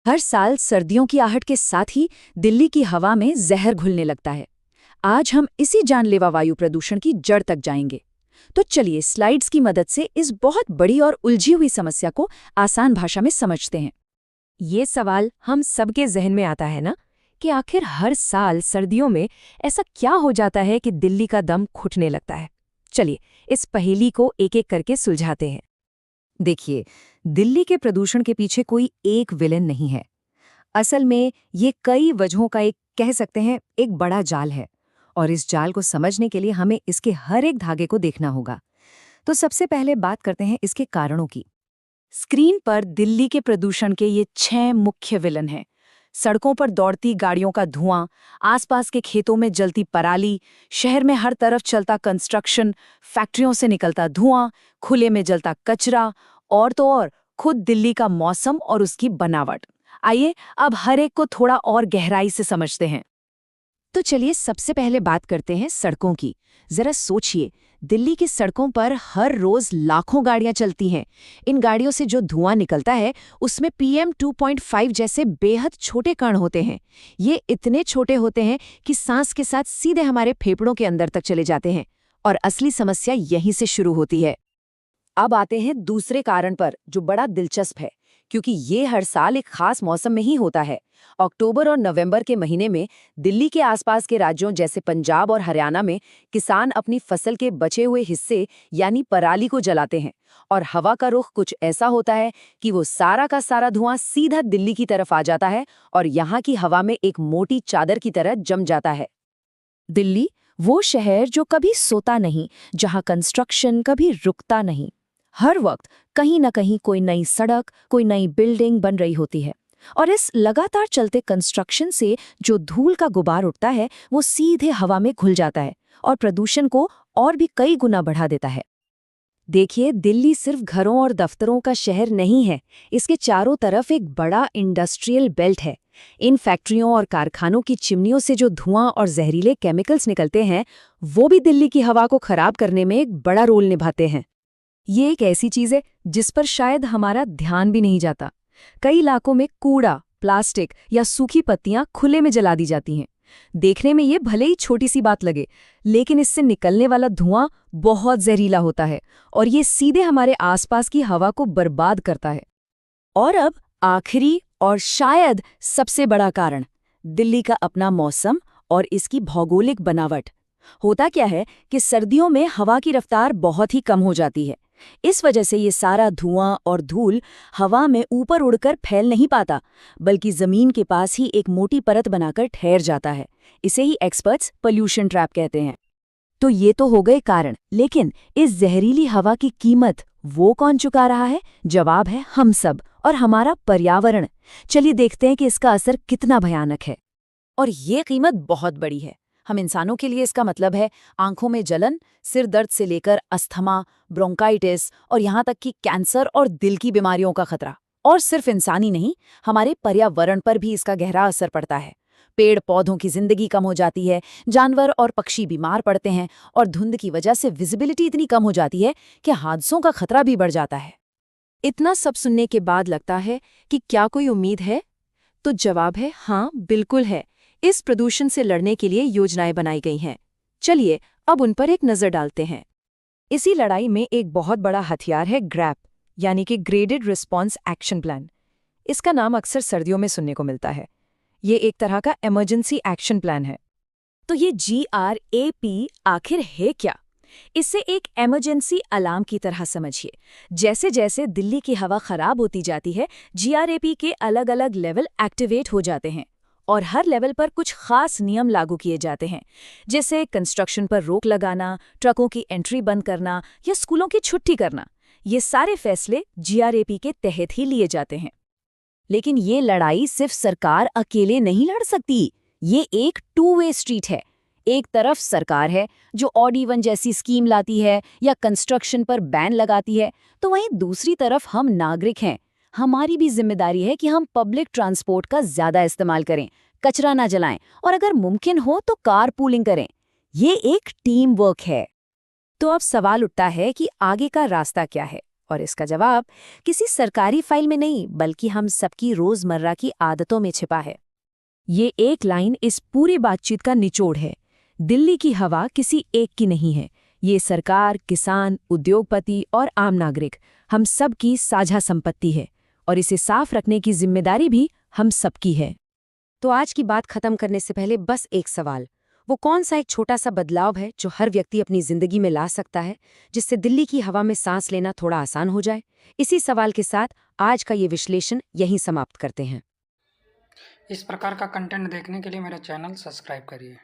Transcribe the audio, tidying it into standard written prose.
हर साल सर्दियों की आहट के साथ ही दिल्ली की हवा में जहर घुलने लगता है। आज हम इसी जानलेवा वायु प्रदूषण की जड़ तक जाएंगे। तो चलिए स्लाइड्स की मदद से इस बहुत बड़ी और उलझी हुई समस्या को आसान भाषा में समझते हैं। ये सवाल हम सबके जहन में आता है ना, कि आखिर हर साल सर्दियों में ऐसा क्या हो जाता है कि दिल्ली का दम घुटने लगता है। चलिए इस पहेली को एक एक करके सुलझाते हैं। देखिए, दिल्ली के प्रदूषण के पीछे कोई एक विलेन नहीं है। असल में ये कई वजहों का एक कह सकते हैं एक बड़ा जाल है, और इस जाल को समझने के लिए हमें इसके हर एक धागे को देखना होगा। तो सबसे पहले बात करते हैं इसके कारणों की। स्क्रीन पर दिल्ली के प्रदूषण के ये 6 मुख्य विलन हैं। सड़कों पर दौड़ती गाड़ियों का धुआं, आसपास के खेतों में जलती पराली, शहर में हर तरफ चलता कंस्ट्रक्शन, फैक्ट्रियों से निकलता धुआं, खुले में जलता कचरा, और तो और खुद दिल्ली का मौसम और उसकी बनावट। आइए अब हर एक को थोड़ा और गहराई से समझते हैं। तो चलिए सबसे पहले बात करते हैं सड़कों की। जरा सोचिए, दिल्ली की सड़कों पर हर रोज लाखों गाड़ियां चलती हैं। इन गाड़ियों से जो धुआं निकलता है उसमें PM 2.5 जैसे बेहद छोटे कण होते हैं। ये इतने छोटे होते हैं कि सांस के साथ सीधे हमारे फेफड़ों के अंदर तक चले जाते हैं। और असली समस्या यहीं से शुरू होती है। अब आते हैं दूसरे कारण पर, जो बड़ा दिलचस्प है, क्योंकि ये हर साल एक खास मौसम में ही होता है। अक्टूबर और नवंबर के महीने में दिल्ली के आसपास के राज्यों जैसे पंजाब और हरियाणा में किसान अपनी फसल के बचे हुए हिस्से यानी पराली को जलाते हैं, और हवा का रुख कुछ ऐसा होता है कि वो सारा का सारा धुआं सीधा दिल्ली की तरफ आ जाता है और यहाँ की हवा में एक मोटी चादर की तरह जम जाता है। दिल्ली वो शहर जो कभी सोता नहीं, जहाँ कंस्ट्रक्शन कभी रुकता नहीं। हर वक्त कहीं न कहीं कोई नई सड़क, कोई नई बिल्डिंग बन रही होती है, और इस लगातार चलते कंस्ट्रक्शन से जो धूल का गुबार उठता है वो सीधे हवा में घुल जाता है और प्रदूषण को और भी कई गुना बढ़ा देता है। देखिए, दिल्ली सिर्फ घरों और दफ्तरों का शहर नहीं है। इसके चारों तरफ एक बड़ा इंडस्ट्रियल बेल्ट है। इन फैक्ट्रियों और कारखानों की चिमनियों से जो धुआं और जहरीले केमिकल्स निकलते हैं, वो भी दिल्ली की हवा को खराब करने में एक बड़ा रोल निभाते हैं। ये एक ऐसी चीज है जिस पर शायद हमारा ध्यान भी नहीं जाता। कई इलाकों में कूड़ा, प्लास्टिक या सूखी पत्तियां खुले में जला दी जाती हैं। देखने में ये भले ही छोटी सी बात लगे, लेकिन इससे निकलने वाला धुआं बहुत जहरीला होता है और ये सीधे हमारे आसपास की हवा को बर्बाद करता है। और अब आखिरी और शायद सबसे बड़ा कारण, दिल्ली का अपना मौसम और इसकी भौगोलिक बनावट। होता क्या है कि सर्दियों में हवा की रफ्तार बहुत ही कम हो जाती है। इस वजह से ये सारा धुआं और धूल हवा में ऊपर उड़कर फैल नहीं पाता, बल्कि जमीन के पास ही एक मोटी परत बनाकर ठहर जाता है। इसे ही एक्सपर्ट्स पोल्यूशन ट्रैप कहते हैं। तो ये तो हो गए कारण, लेकिन इस जहरीली हवा की कीमत वो कौन चुका रहा है? जवाब है हम सब और हमारा पर्यावरण। चलिए देखते हैं कि इसका असर कितना भयानक है। और ये कीमत बहुत बड़ी है। हम इंसानों के लिए इसका मतलब है आंखों में जलन, सिर दर्द से लेकर अस्थमा, ब्रोंकाइटिस और यहाँ तक कि कैंसर और दिल की बीमारियों का खतरा। और सिर्फ इंसानी नहीं, हमारे पर्यावरण पर भी इसका गहरा असर पड़ता है। पेड़ पौधों की जिंदगी कम हो जाती है, जानवर और पक्षी बीमार पड़ते हैं, और धुंध की वजह से विजिबिलिटी इतनी कम हो जाती है कि हादसों का खतरा भी बढ़ जाता है। इतना सब सुनने के बाद लगता है कि क्या कोई उम्मीद है? तो जवाब है हाँ, बिल्कुल है। इस प्रदूषण से लड़ने के लिए योजनाएं बनाई गई हैं। चलिए अब उन पर एक नजर डालते हैं। इसी लड़ाई में एक बहुत बड़ा हथियार है ग्रैप, यानी कि ग्रेडेड रिस्पॉन्स एक्शन प्लान। इसका नाम अक्सर सर्दियों में सुनने को मिलता है। ये एक तरह का इमरजेंसी एक्शन प्लान है। तो ये GRAP आखिर है क्या? इसे एक इमरजेंसी अलार्म की तरह समझिए। जैसे जैसे दिल्ली की हवा खराब होती जाती है, GRAP के अलग अलग लेवल एक्टिवेट हो जाते हैं, और हर लेवल पर कुछ खास नियम लागू किए जाते हैं, जैसे कंस्ट्रक्शन पर रोक लगाना, ट्रकों की एंट्री बंद करना या स्कूलों की छुट्टी करना। ये सारे फैसले GRAP के तहत ही लिए जाते हैं। लेकिन ये लड़ाई सिर्फ सरकार अकेले नहीं लड़ सकती। ये एक टू वे स्ट्रीट है। एक तरफ सरकार है जो ऑड इवन जैसी स्कीम लाती है या कंस्ट्रक्शन पर बैन लगाती है, तो वहीं दूसरी तरफ हम नागरिक हैं। हमारी भी जिम्मेदारी है कि हम पब्लिक ट्रांसपोर्ट का ज्यादा इस्तेमाल करें, कचरा ना जलाएं, और अगर मुमकिन हो तो कार पूलिंग करें। ये एक टीम वर्क है। तो अब सवाल उठता है कि आगे का रास्ता क्या है, और इसका जवाब किसी सरकारी फाइल में नहीं, बल्कि हम सबकी रोजमर्रा की आदतों में छिपा है। ये एक लाइन इस पूरी बातचीत का निचोड़ है। दिल्ली की हवा किसी एक की नहीं है। ये सरकार, किसान, उद्योगपति और आम नागरिक, हम सब की साझा संपत्ति है और इसे साफ रखने की जिम्मेदारी भी हम सबकी है। तो आज की बात खत्म करने से पहले बस एक सवाल, वो कौन सा एक छोटा सा बदलाव है जो हर व्यक्ति अपनी जिंदगी में ला सकता है, जिससे दिल्ली की हवा में सांस लेना थोड़ा आसान हो जाए? इसी सवाल के साथ आज का ये विश्लेषण यहीं समाप्त करते हैं। इस प्रकार का कंटेंट देखने के लिए मेरा चैनल सब्सक्राइब करिए।